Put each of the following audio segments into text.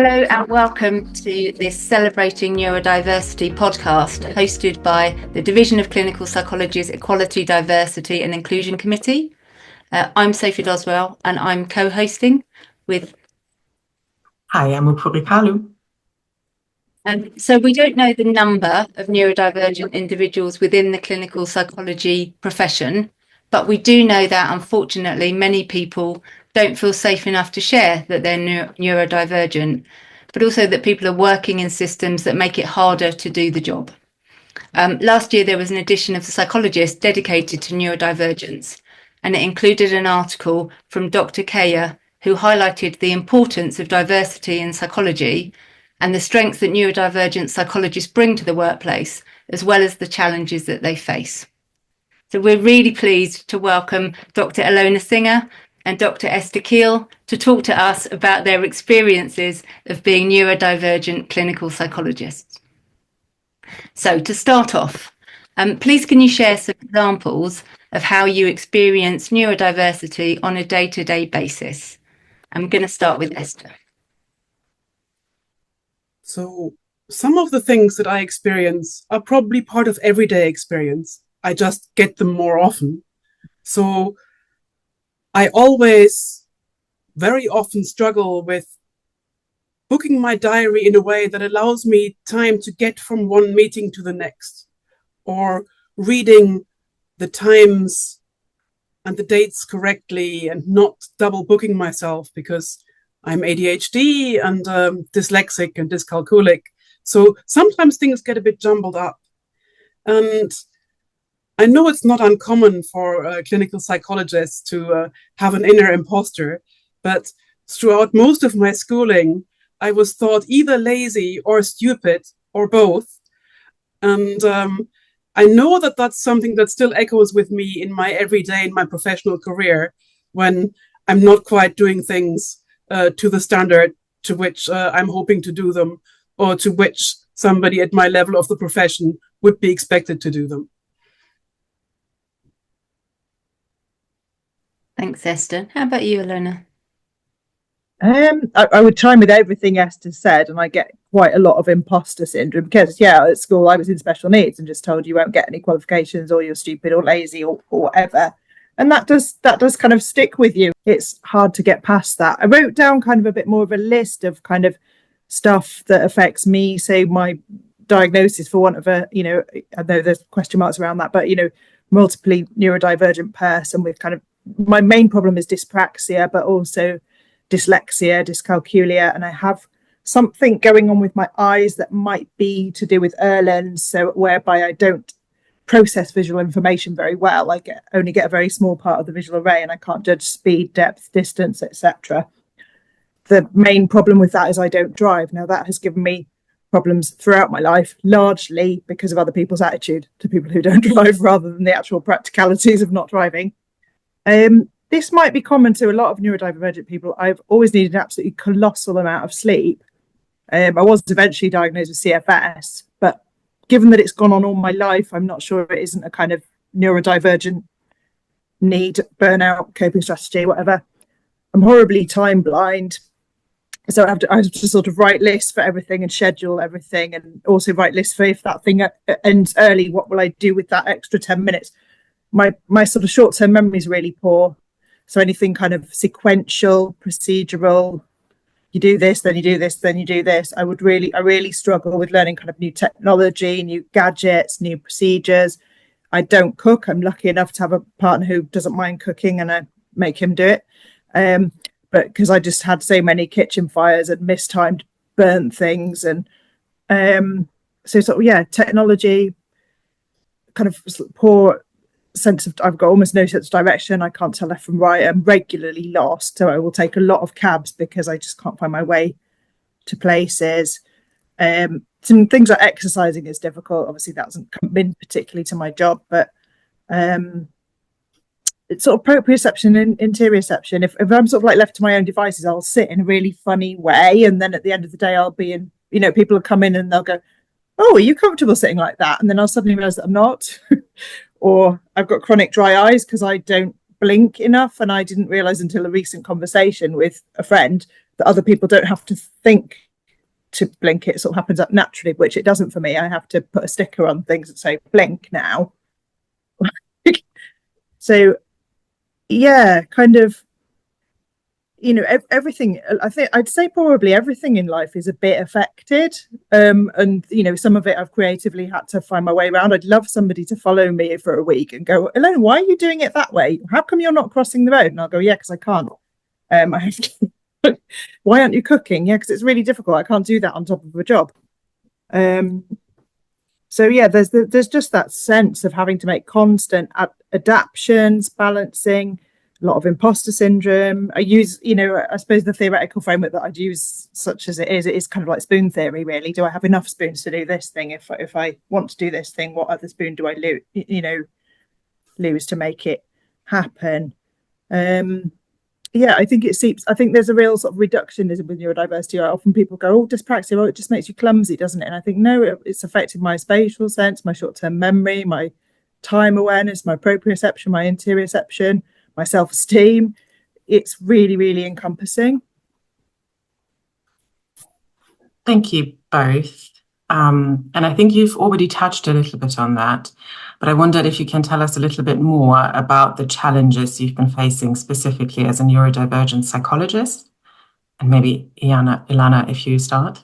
Hello and welcome to this Celebrating Neurodiversity podcast hosted by the Division of Clinical Psychology's Equality, Diversity and Inclusion Committee. I'm Sophie Doswell and I'm co-hosting with... Hi, I'm Kalu. So we don't know the number of neurodivergent individuals within the clinical psychology profession, but we do know that unfortunately many people don't feel safe enough to share that they're neurodivergent, but also that people are working in systems that make it harder to do the job. Last year, there was an edition of The Psychologist dedicated to neurodivergence, and it included an article from Dr. Kiehl, who highlighted the importance of diversity in psychology and the strengths that neurodivergent psychologists bring to the workplace, as well as the challenges that they face. So we're really pleased to welcome Dr. Ilona and Dr. Esther Kiehl to talk to us about their experiences of being neurodivergent clinical psychologists. So to start off, please can you share some examples of how you experience neurodiversity on a day-to-day basis? I'm going to start with Esther. So some of the things that I experience are probably part of everyday experience. I just get them more often. So I always very often struggle with booking my diary in a way that allows me time to get from one meeting to the next, or reading the times and the dates correctly and not double booking myself because I'm ADHD and dyslexic and dyscalculic. So sometimes things get a bit jumbled up. And I know it's not uncommon for clinical psychologists to have an inner imposter, but throughout most of my schooling, I was thought either lazy or stupid or both. And I know that that's something that still echoes with me in my everyday, in my professional career, when I'm not quite doing things to the standard to which I'm hoping to do them, or to which somebody at my level of the profession would be expected to do them. Thanks, Esther. How about you, Ilona? I would chime with everything Esther said, and I get quite a lot of imposter syndrome because, at school I was in special needs and just told you won't get any qualifications, or you're stupid or lazy or whatever. And that does kind of stick with you. It's hard to get past that. I wrote down kind of a bit more of a list of kind of stuff that affects me. So my diagnosis, for want of a, I know there's question marks around that, but, multiply neurodivergent person with kind of, my main problem is dyspraxia, but also dyslexia, dyscalculia, and I have something going on with my eyes that might be to do with Erlen's, so whereby I don't process visual information very well. I only get a very small part of the visual array, and I can't judge speed, depth, distance, etc. The main problem with that is I don't drive. Now that has given me problems throughout my life, largely because of other people's attitude to people who don't drive rather than the actual practicalities of not driving. This might be common to a lot of neurodivergent people. I've always needed an absolutely colossal amount of sleep. I was eventually diagnosed with CFS, but given that it's gone on all my life, I'm not sure it isn't a kind of neurodivergent need, burnout, coping strategy, whatever. I'm horribly time blind. So I have to sort of write lists for everything and schedule everything, and also write lists for if that thing ends early, what will I do with that extra 10 minutes? My sort of short-term memory is really poor. So anything kind of sequential, procedural, you do this, then you do this, then you do this. I really struggle with learning kind of new technology, new gadgets, new procedures. I don't cook. I'm lucky enough to have a partner who doesn't mind cooking, and I make him do it. But because I just had so many kitchen fires and mistimed burnt things. And technology, kind of poor sense of, I've got almost no sense of direction. I can't tell left from right. I'm regularly lost, so I will take a lot of cabs because I just can't find my way to places. Some things like exercising is difficult. Obviously that hasn't come in particularly to my job, but it's sort of proprioception and interoception. If I'm sort of like left to my own devices, I'll sit in a really funny way, and then at the end of the day I'll be in, people will come in and they'll go, oh, are you comfortable sitting like that? And then I'll suddenly realize that I'm not. Or I've got chronic dry eyes because I don't blink enough, and I didn't realize until a recent conversation with a friend that other people don't have to think to blink, it sort of happens up naturally, which it doesn't for me. I have to put a sticker on things that say blink now. So yeah, kind of, you know, everything, I think I'd say probably everything in life is a bit affected, and you know, some of it I've creatively had to find my way around. I'd love somebody to follow me for a week and go, Ilona, why are you doing it that way? How come you're not crossing the road? And I'll go, yeah, because I can't. I have to. Why aren't you cooking? Yeah, because it's really difficult. I can't do that on top of a job. So yeah, there's just that sense of having to make constant adaptations, balancing, a lot of imposter syndrome. I use, you know, I suppose the theoretical framework that I'd use, such as it is kind of like spoon theory, really. Do I have enough spoons to do this thing? If I want to do this thing, what other spoon do I lose to make it happen? Yeah, I think there's a real sort of reductionism with neurodiversity. Often people go, oh, dyspraxia, well, it just makes you clumsy, doesn't it? And I think, no, it's affecting my spatial sense, my short-term memory, my time awareness, my proprioception, my interoception, my self-esteem. It's really, really encompassing. Thank you both. And I think you've already touched a little bit on that, but I wondered if you can tell us a little bit more about the challenges you've been facing specifically as a neurodivergent psychologist. And maybe Ilana, if you start.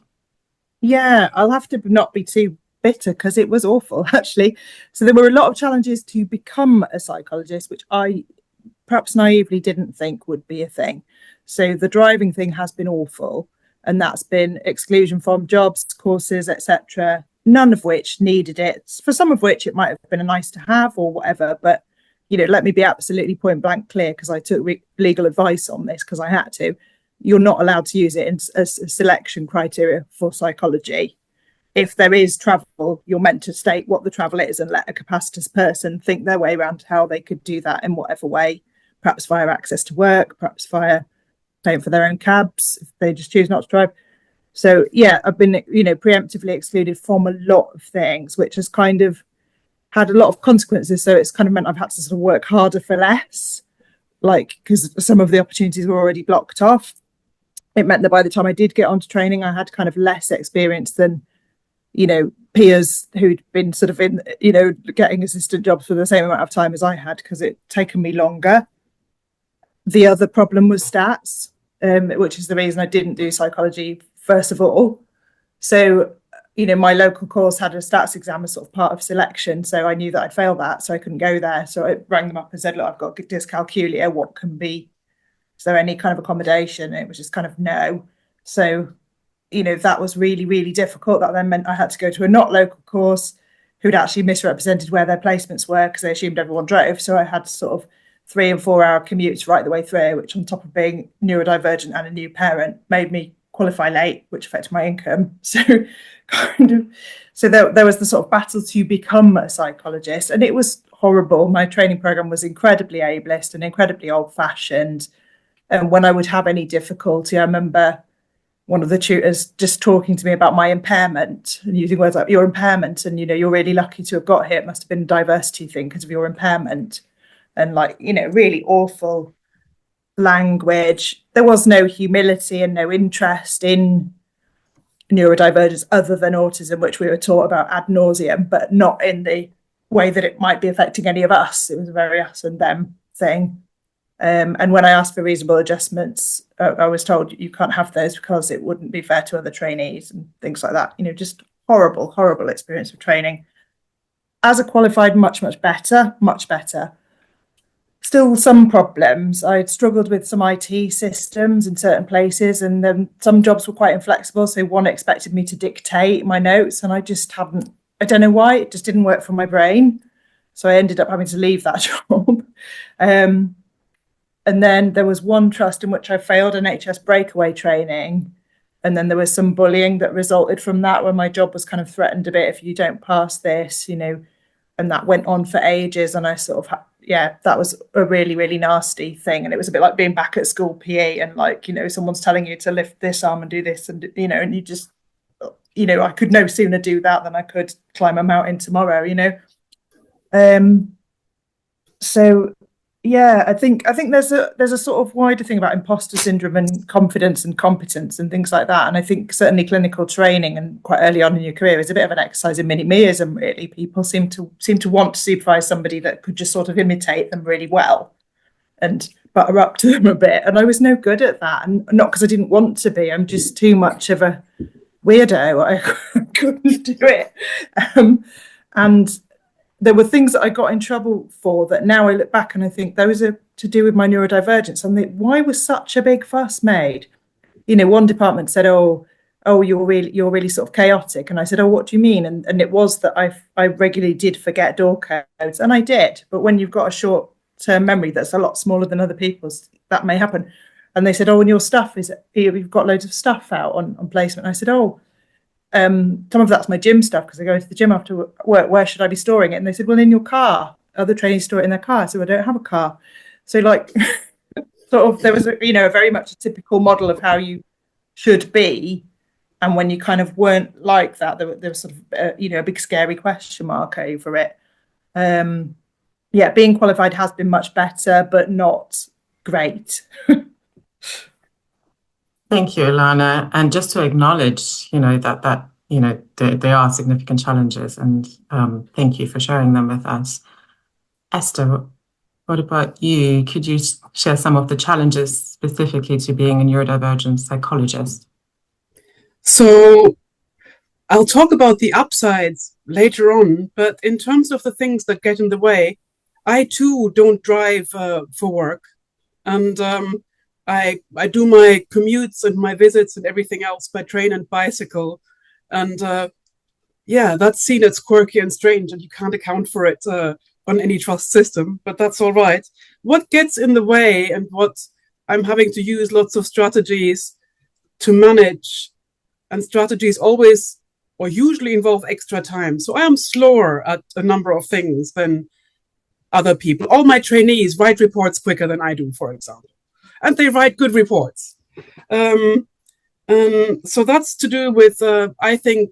Yeah, I'll have to not be too bitter because it was awful, actually. So there were a lot of challenges to become a psychologist, which I perhaps naively didn't think would be a thing. So the driving thing has been awful. And that's been exclusion from jobs, courses, etc. None of which needed it. For some of which it might have been a nice to have or whatever. But, you know, let me be absolutely point blank clear, because I took legal advice on this because I had to. You're not allowed to use it as a selection criteria for psychology. If there is travel, you're meant to state what the travel is and let a capacitous person think their way around how they could do that in whatever way, perhaps via access to work, perhaps via paying for their own cabs if they just choose not to drive. So yeah, I've been, you know, preemptively excluded from a lot of things, which has kind of had a lot of consequences. So it's kind of meant I've had to sort of work harder for less, like, because some of the opportunities were already blocked off. It meant that by the time I did get onto training, I had kind of less experience than, you know, peers who'd been sort of in, you know, getting assistant jobs for the same amount of time as I had, because it'd taken me longer. The other problem was stats, which is the reason I didn't do psychology, first of all. So, you know, my local course had a stats exam as sort of part of selection. So I knew that I'd fail that, so I couldn't go there. So I rang them up and said, look, I've got dyscalculia. What can be, is there any kind of accommodation? And it was just kind of no. So, you know, that was really, really difficult. That then meant I had to go to a not local course who'd actually misrepresented where their placements were because they assumed everyone drove. So I had sort of 3 and 4 hour commutes right the way through, which on top of being neurodivergent and a new parent made me qualify late, which affected my income. So there was the sort of battle to become a psychologist, and it was horrible. My training program was incredibly ableist and incredibly old fashioned. And when I would have any difficulty, I remember one of the tutors just talking to me about my impairment and using words like your impairment, and, you know, you're really lucky to have got here. It must have been a diversity thing because of your impairment. And, like, you know, really awful language. There was no humility and no interest in neurodivergence other than autism, which we were taught about ad nauseum, but not in the way that it might be affecting any of us. It was a very us and them thing. And when I asked for reasonable adjustments, I was told you can't have those because it wouldn't be fair to other trainees and things like that. You know, just horrible, horrible experience of training. As a qualified, much better. Still some problems. I'd struggled with some IT systems in certain places, and then some jobs were quite inflexible. So one expected me to dictate my notes, and I just hadn't, I don't know why, it just didn't work for my brain. So I ended up having to leave that job. And then there was one trust in which I failed NHS breakaway training. And then there was some bullying that resulted from that, where my job was kind of threatened a bit if you don't pass this, you know, and that went on for ages. And I sort of, that was a really, really nasty thing. And it was a bit like being back at school PE and, like, you know, someone's telling you to lift this arm and do this, and, you know, and you just, you know, I could no sooner do that than I could climb a mountain tomorrow, you know. So, Yeah, I think there's a sort of wider thing about imposter syndrome and confidence and competence and things like that. And I think certainly clinical training and quite early on in your career is a bit of an exercise in mini-meism, really. People seem to want to supervise somebody that could just sort of imitate them really well and butter up to them a bit. And I was no good at that. And not because I didn't want to be, I'm just too much of a weirdo. I couldn't do it. And there were things that I got in trouble for that now I look back and I think those are to do with my neurodivergence. And why was such a big fuss made? You know, one department said, "Oh, you're really sort of chaotic," and I said, "Oh, what do you mean?" And it was that I regularly did forget door codes, and I did. But when you've got a short-term memory that's a lot smaller than other people's, that may happen. And they said, "Oh, and your stuff you've got loads of stuff out on placement." And I said, "Oh. Some of that's my gym stuff because I go to the gym after work. Where should I be storing it?" And they said, "Well, in your car. Other trainees store it in their car." So I don't have a car. So like, sort of, there was a very much a typical model of how you should be, and when you kind of weren't like that, there was sort of a big scary question mark over it. Yeah, being qualified has been much better, but not great. Thank you, Ilona. And just to acknowledge, that there are significant challenges, and thank you for sharing them with us. Esther, what about you? Could you share some of the challenges specifically to being a neurodivergent psychologist? So I'll talk about the upsides later on, but in terms of the things that get in the way, I too don't drive for work, and I do my commutes and my visits and everything else by train and bicycle. And that's seen as quirky and strange, and you can't account for it on any trust system, but that's all right. What gets in the way and what I'm having to use lots of strategies to manage, and strategies always or usually involve extra time. So I am slower at a number of things than other people. All my trainees write reports quicker than I do, for example. And they write good reports. So that's to do with, I think,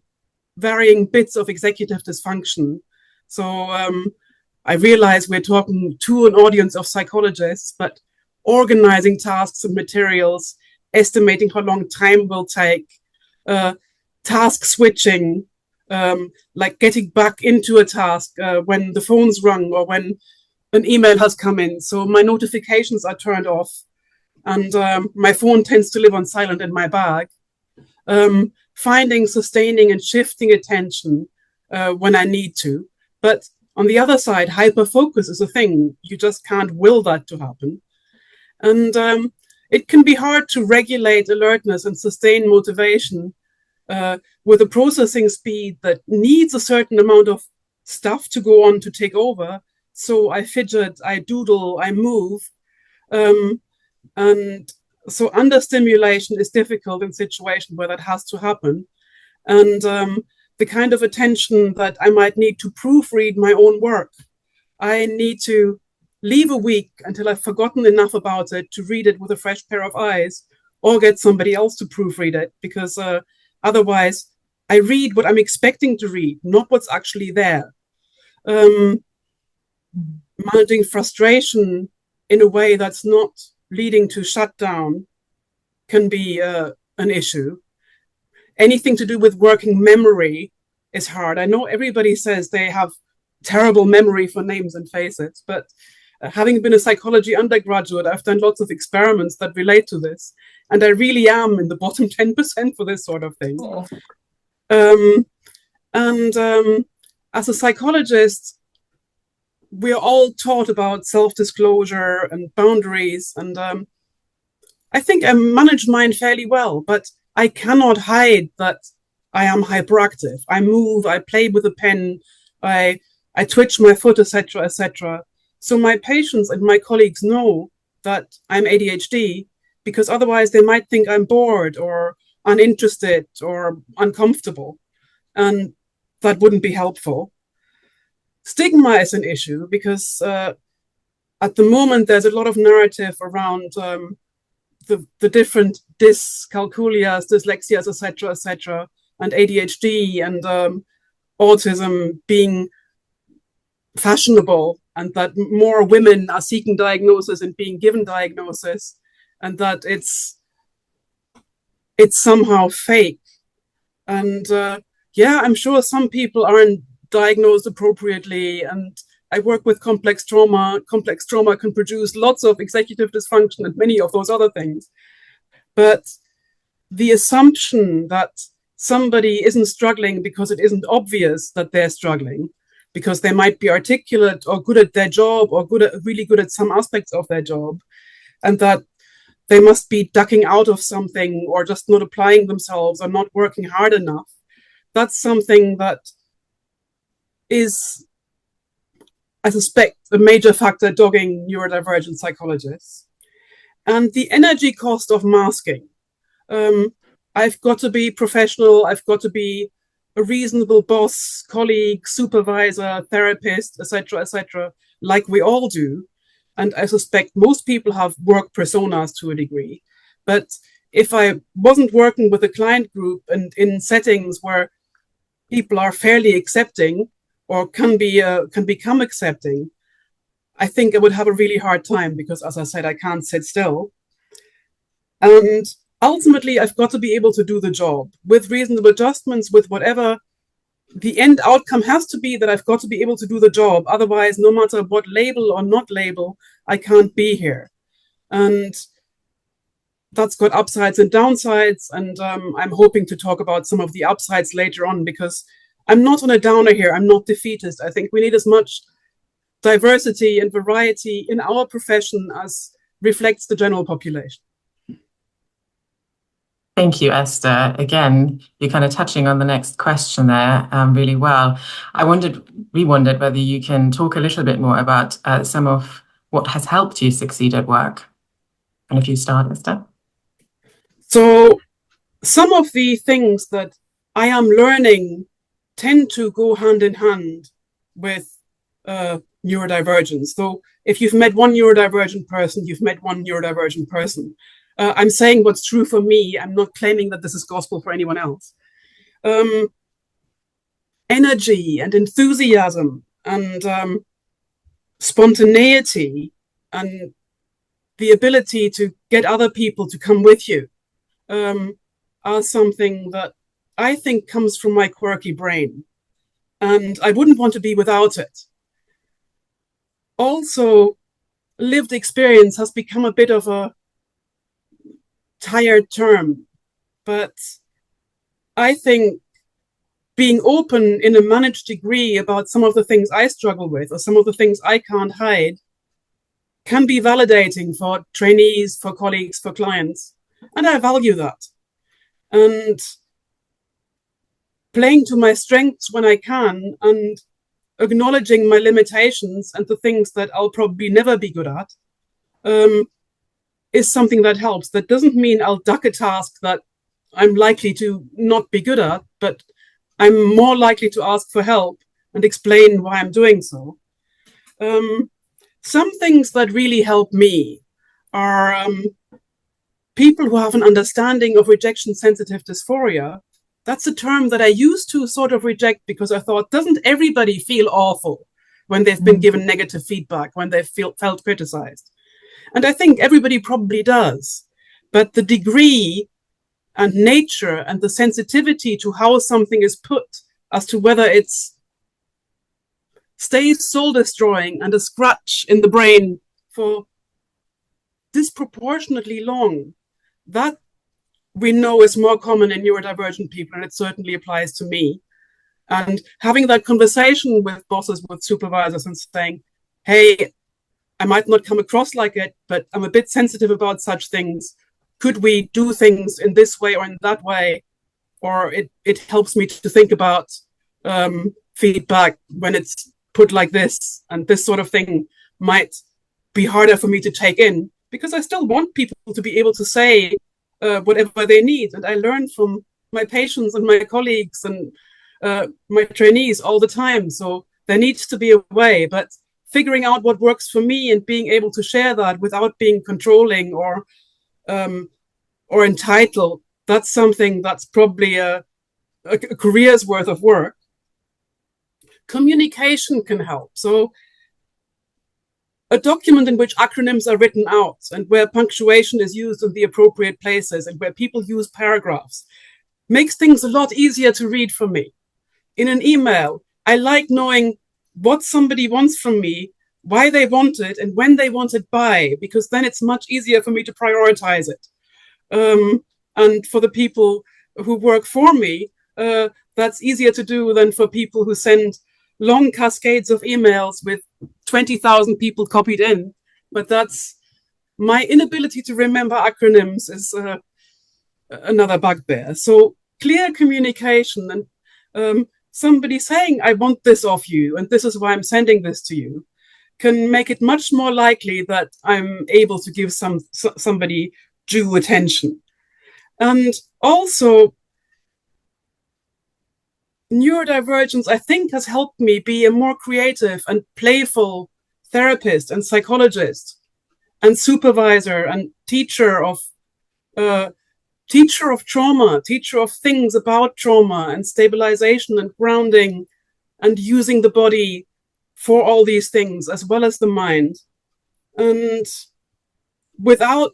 varying bits of executive dysfunction. So I realize we're talking to an audience of psychologists, but organizing tasks and materials, estimating how long time will take, task switching, like getting back into a task when the phone's rung or when an email has come in. So my notifications are turned off. And my phone tends to live on silent in my bag. Finding, sustaining, and shifting attention when I need to. But on the other side, hyper-focus is a thing. You just can't will that to happen. And it can be hard to regulate alertness and sustain motivation with a processing speed that needs a certain amount of stuff to go on to take over. So I fidget, I doodle, I move. And so understimulation is difficult in situations where that has to happen. And the kind of attention that I might need to proofread my own work, I need to leave a week until I've forgotten enough about it to read it with a fresh pair of eyes, or get somebody else to proofread it, because otherwise I read what I'm expecting to read, not what's actually there. Managing frustration in a way that's not leading to shutdown can be an issue. Anything to do with working memory is hard. I know everybody says they have terrible memory for names and faces, but having been a psychology undergraduate, I've done lots of experiments that relate to this, and I really am in the bottom 10% for this sort of thing. Oh. As a psychologist, we're all taught about self-disclosure and boundaries, and I think I manage mine fairly well, but I cannot hide that I am hyperactive. I move, I play with a pen, I twitch my foot, etc., etc. So my patients and my colleagues know that I'm ADHD, because otherwise they might think I'm bored or uninterested or uncomfortable, and that wouldn't be helpful. Stigma is an issue because at the moment there's a lot of narrative around the different dyscalculias, dyslexias, etc., and ADHD and autism being fashionable and that more women are seeking diagnosis and being given diagnosis, and that it's somehow fake. And yeah, I'm sure some people aren't diagnosed appropriately, and I work with complex trauma. Complex trauma can produce lots of executive dysfunction and many of those other things. But the assumption that somebody isn't struggling because it isn't obvious that they're struggling, because they might be articulate or good at their job or really good at some aspects of their job, and that they must be ducking out of something or just not applying themselves or not working hard enough. That's something that is, I suspect, a major factor dogging neurodivergent psychologists. And the energy cost of masking. I've got to be professional. I've got to be a reasonable boss, colleague, supervisor, therapist, etc., like we all do. And I suspect most people have work personas to a degree. But if I wasn't working with a client group and in settings where people are fairly accepting or can become accepting, I think I would have a really hard time, because, as I said, I can't sit still. And ultimately, I've got to be able to do the job with reasonable adjustments, with whatever the end outcome has to be, that I've got to be able to do the job. Otherwise, no matter what label or not label, I can't be here. And that's got upsides and downsides. And I'm hoping to talk about some of the upsides later on, because I'm not on a downer here. I'm not defeatist. I think we need as much diversity and variety in our profession as reflects the general population. Thank you, Esther. Again, you're kind of touching on the next question there really well. We wondered whether you can talk a little bit more about some of what has helped you succeed at work. And if you start, Esther. So some of the things that I am learning tend to go hand in hand with neurodivergence. So if you've met one neurodivergent person, you've met one neurodivergent person. I'm saying what's true for me. I'm not claiming that this is gospel for anyone else. Energy and enthusiasm and spontaneity and the ability to get other people to come with you are something that I think comes from my quirky brain, and I wouldn't want to be without it. Also, lived experience has become a bit of a tired term, but I think being open in a managed degree about some of the things I struggle with or some of the things I can't hide can be validating for trainees, for colleagues, for clients, and I value that. And playing to my strengths when I can and acknowledging my limitations and the things that I'll probably never be good at is something that helps. That doesn't mean I'll duck a task that I'm likely to not be good at, but I'm more likely to ask for help and explain why I'm doing so. Some things that really help me are people who have an understanding of rejection-sensitive dysphoria. That's a term that I used to sort of reject because I thought, doesn't everybody feel awful when they've been given negative feedback, when they've felt criticized? And I think everybody probably does. But the degree and nature and the sensitivity to how something is put as to whether it's stays soul-destroying and a scratch in the brain for disproportionately long, that we know is more common in neurodivergent people, and it certainly applies to me. And having that conversation with bosses, with supervisors, and saying, hey, I might not come across like it, but I'm a bit sensitive about such things. Could we do things in this way or in that way? Or it helps me to think about feedback when it's put like this, and this sort of thing might be harder for me to take in, because I still want people to be able to say whatever they need. And I learn from my patients and my colleagues and my trainees all the time. So there needs to be a way, but figuring out what works for me and being able to share that without being controlling or entitled, that's something that's probably a career's worth of work. Communication can help. So a document in which acronyms are written out and where punctuation is used in the appropriate places and where people use paragraphs makes things a lot easier to read for me. In an email, I like knowing what somebody wants from me, why they want it, and when they want it by, because then it's much easier for me to prioritize it. And for the people who work for me, that's easier to do than for people who send long cascades of emails with 20,000 people copied in. But that's my inability to remember acronyms is another bugbear. So clear communication and somebody saying, I want this of you, and this is why I'm sending this to you, can make it much more likely that I'm able to give somebody due attention. And also, neurodivergence, I think, has helped me be a more creative and playful therapist and psychologist and supervisor and teacher of trauma, teacher of things about trauma and stabilization and grounding and using the body for all these things as well as the mind. And without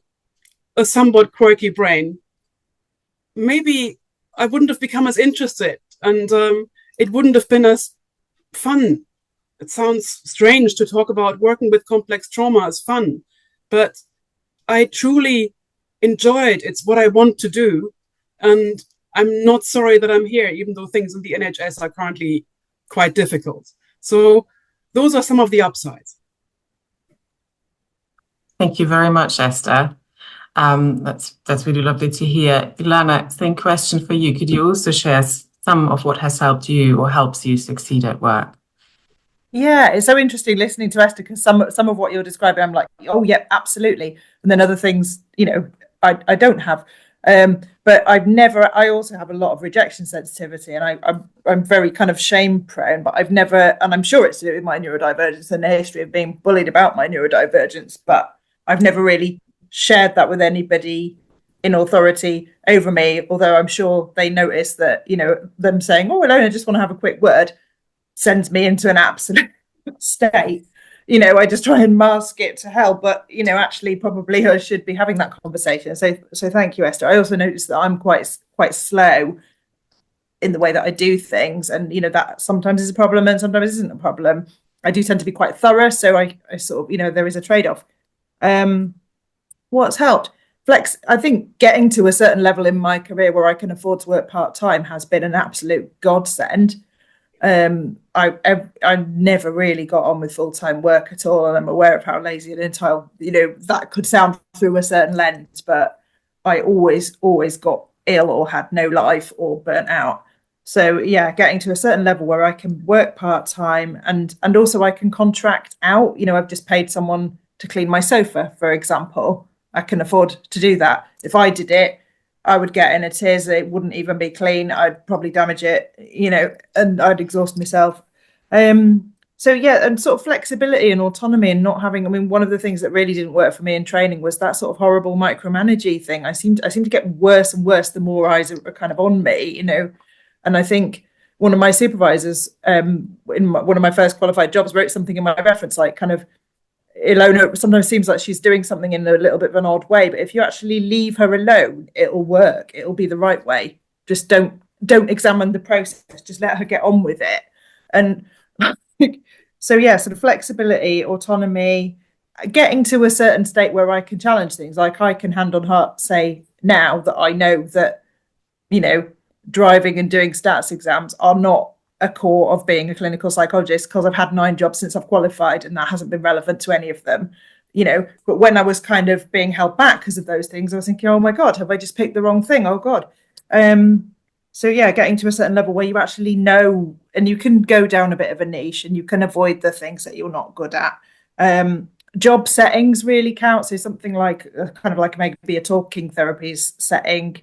a somewhat quirky brain, maybe I wouldn't have become as interested, and it wouldn't have been as fun. It sounds strange to talk about working with complex trauma as fun, but I truly enjoy it. It's what I want to do, and I'm not sorry that I'm here, even though things in the NHS are currently quite difficult. So those are some of the upsides. Thank you very much, Esther. That's really lovely to hear. Ilona, same question for you. Could you also share some of what has helped you or helps you succeed at work? Yeah, it's so interesting listening to Esther, because some of what you're describing, I'm like, oh yeah, absolutely. And then other things, I don't have. But I also have a lot of rejection sensitivity, and I'm very kind of shame prone, but I've never, and I'm sure it's to do with my neurodivergence and the history of being bullied about my neurodivergence, but I've never really shared that with anybody in authority over me, although I'm sure they notice that, them saying, oh, Ilona, I just want to have a quick word, sends me into an absolute state. I just try and mask it to hell, but actually probably I should be having that conversation. So thank you, Esther. I also noticed that I'm quite slow in the way that I do things, and that sometimes is a problem and sometimes isn't a problem. I do tend to be quite thorough, so I sort of, there is a trade-off. What's helped? I think getting to a certain level in my career where I can afford to work part-time has been an absolute godsend. I never really got on with full-time work at all, and I'm aware of how lazy and entitled, that could sound through a certain lens, but I always got ill or had no life or burnt out. So yeah, getting to a certain level where I can work part-time and also I can contract out. I've just paid someone to clean my sofa, for example. I can afford to do that. If I did it, I would get in a tears. It wouldn't even be clean. I'd probably damage it, and I'd exhaust myself. So yeah, and sort of flexibility and autonomy and not having, one of the things that really didn't work for me in training was that sort of horrible micromanaging thing. I seem to get worse and worse the more eyes are kind of on me, and I think one of my supervisors in one of my first qualified jobs wrote something in my reference, like kind of, Ilona sometimes seems like she's doing something in a little bit of an odd way, but if you actually leave her alone, it'll work. It'll be the right way. Just don't examine the process. Just let her get on with it. And so yeah, sort of flexibility, autonomy, getting to a certain state where I can challenge things. Like I can hand on heart say now that I know that, driving and doing stats exams are not a core of being a clinical psychologist, because I've had 9 jobs since I've qualified and that hasn't been relevant to any of them, but when I was kind of being held back because of those things, I was thinking, oh my God, have I just picked the wrong thing? Oh God. So yeah, getting to a certain level where you actually know, and you can go down a bit of a niche and you can avoid the things that you're not good at. Job settings really count. So something like kind of like maybe a talking therapies setting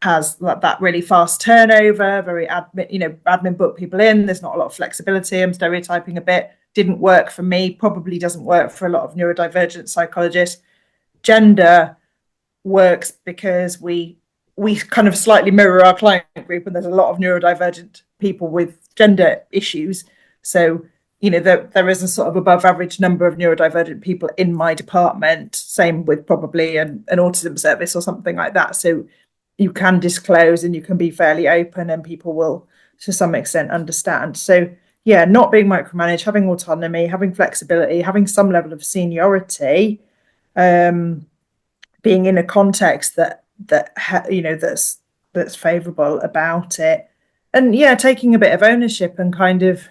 has that really fast turnover, very admin book people in. There's not a lot of flexibility. I'm stereotyping a bit. Didn't work for me, probably doesn't work for a lot of neurodivergent psychologists. Gender works because we kind of slightly mirror our client group, and there's a lot of neurodivergent people with gender issues. So, there is a sort of above average number of neurodivergent people in my department, same with probably an autism service or something like that. So you can disclose and you can be fairly open and people will to some extent understand. So yeah, not being micromanaged, having autonomy, having flexibility, having some level of seniority, being in a context that's favourable about it, and yeah, taking a bit of ownership and kind of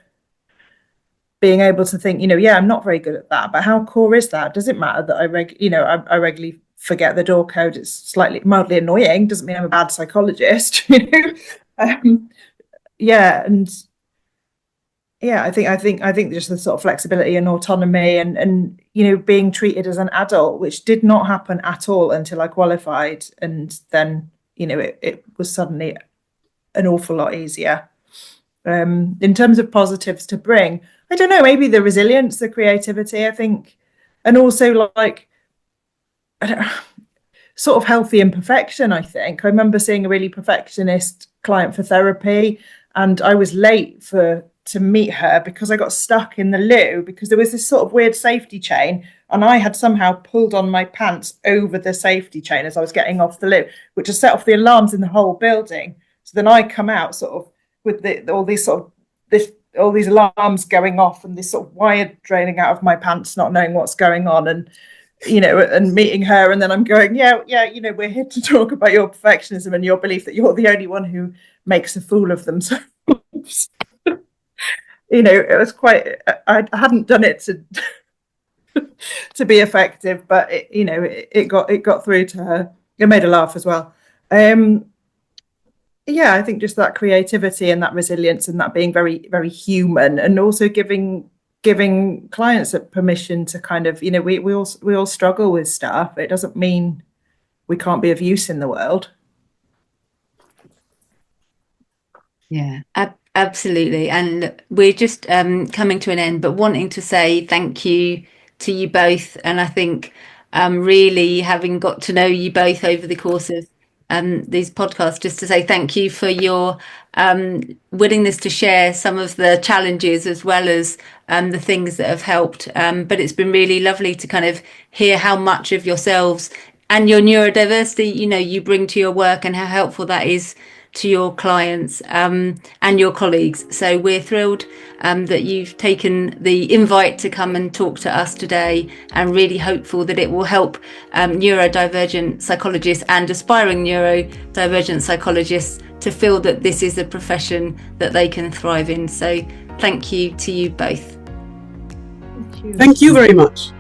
being able to think, I'm not very good at that, but how core is that? Does it matter that I regularly forget the door code? It's slightly mildly annoying. Doesn't mean I'm a bad psychologist, I think just the sort of flexibility and autonomy and being treated as an adult, which did not happen at all until I qualified, and then it was suddenly an awful lot easier. In terms of positives to bring, I don't know, maybe the resilience, the creativity, I think, and also sort of healthy imperfection. I think I remember seeing a really perfectionist client for therapy, and I was late to meet her because I got stuck in the loo because there was this sort of weird safety chain, and I had somehow pulled on my pants over the safety chain as I was getting off the loo, which has set off the alarms in the whole building. So then I come out sort of with all these alarms going off and this sort of wire draining out of my pants, not knowing what's going on, and and meeting her, and then I'm going, we're here to talk about your perfectionism and your belief that you're the only one who makes a fool of themselves. It was quite. I hadn't done it to be effective, but it got through to her. It made her laugh as well. I think just that creativity and that resilience and that being very, very human, and also giving clients permission to kind of, we all struggle with stuff. It doesn't mean we can't be of use in the world. Yeah, absolutely. And we're just coming to an end, but wanting to say thank you to you both. And I think really having got to know you both over the course of these podcasts, just to say thank you for your willingness to share some of the challenges as well as the things that have helped. But it's been really lovely to kind of hear how much of yourselves and your neurodiversity, you bring to your work, and how helpful that is to your clients and your colleagues. So we're thrilled that you've taken the invite to come and talk to us today, and really hopeful that it will help neurodivergent psychologists and aspiring neurodivergent psychologists to feel that this is a profession that they can thrive in. So thank you to you both. Thank you very much.